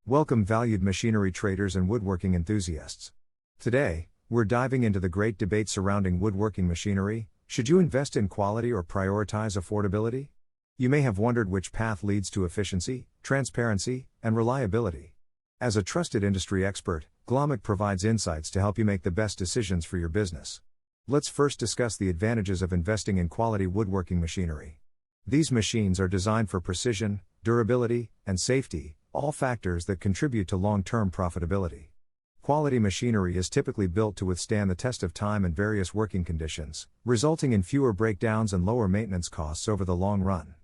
Welcome, valued machinery traders and woodworking enthusiasts. Today, we're diving into the great debate surrounding woodworking machinery. Should you invest in quality or prioritize affordability? You may have wondered which path leads to efficiency, transparency, and reliability. As a trusted industry expert, Glomacht provides insights to help you make the best decisions for your business. Let's first discuss the advantages of investing in quality woodworking machinery. These machines are designed for precision, durability, and safety, all factors that contribute to long-term profitability. Quality machinery is typically built to withstand the test of time and various working conditions, resulting in fewer breakdowns and lower maintenance costs over the long run.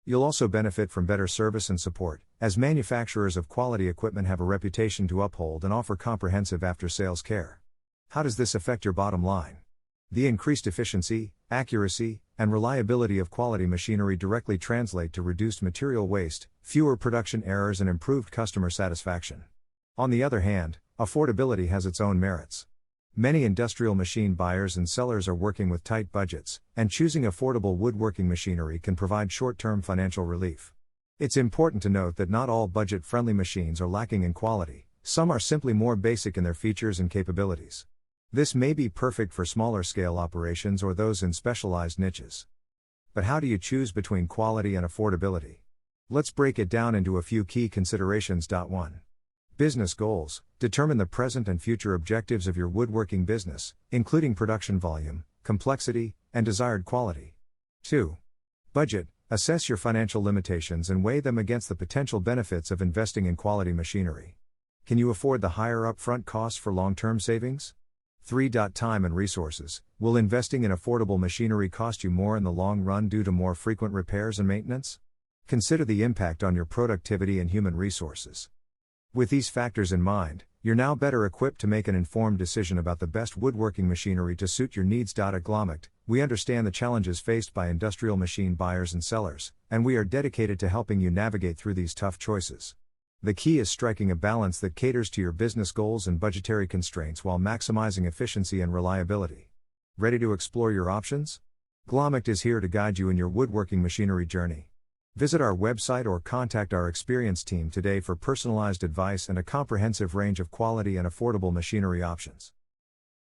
You'll also benefit from better service and support, as manufacturers of quality equipment have a reputation to uphold and offer comprehensive after-sales care. How does this affect your bottom line? The increased efficiency, accuracy, and reliability of quality machinery directly translate to reduced material waste, fewer production errors, and improved customer satisfaction. On the other hand, affordability has its own merits. Many industrial machine buyers and sellers are working with tight budgets, and choosing affordable woodworking machinery can provide short-term financial relief. It's important to note that not all budget-friendly machines are lacking in quality. Some are simply more basic in their features and capabilities. This may be perfect for smaller-scale operations or those in specialized niches. But how do you choose between quality and affordability? Let's break it down into a few key considerations. 1. Business goals. Determine the present and future objectives of your woodworking business, including production volume, complexity, and desired quality. 2. Budget. Assess your financial limitations and weigh them against the potential benefits of investing in quality machinery. Can you afford the higher upfront costs for long-term savings? 3. Time and resources. Will investing in affordable machinery cost you more in the long run due to more frequent repairs and maintenance? Consider the impact on your productivity and human resources. With these factors in mind, you're now better equipped to make an informed decision about the best woodworking machinery to suit your needs. At Glomacht, we understand the challenges faced by industrial machine buyers and sellers, and we are dedicated to helping you navigate through these tough choices. The key is striking a balance that caters to your business goals and budgetary constraints while maximizing efficiency and reliability. Ready to explore your options? Glomacht is here to guide you in your woodworking machinery journey. Visit our website or contact our experienced team today for personalized advice and a comprehensive range of quality and affordable machinery options.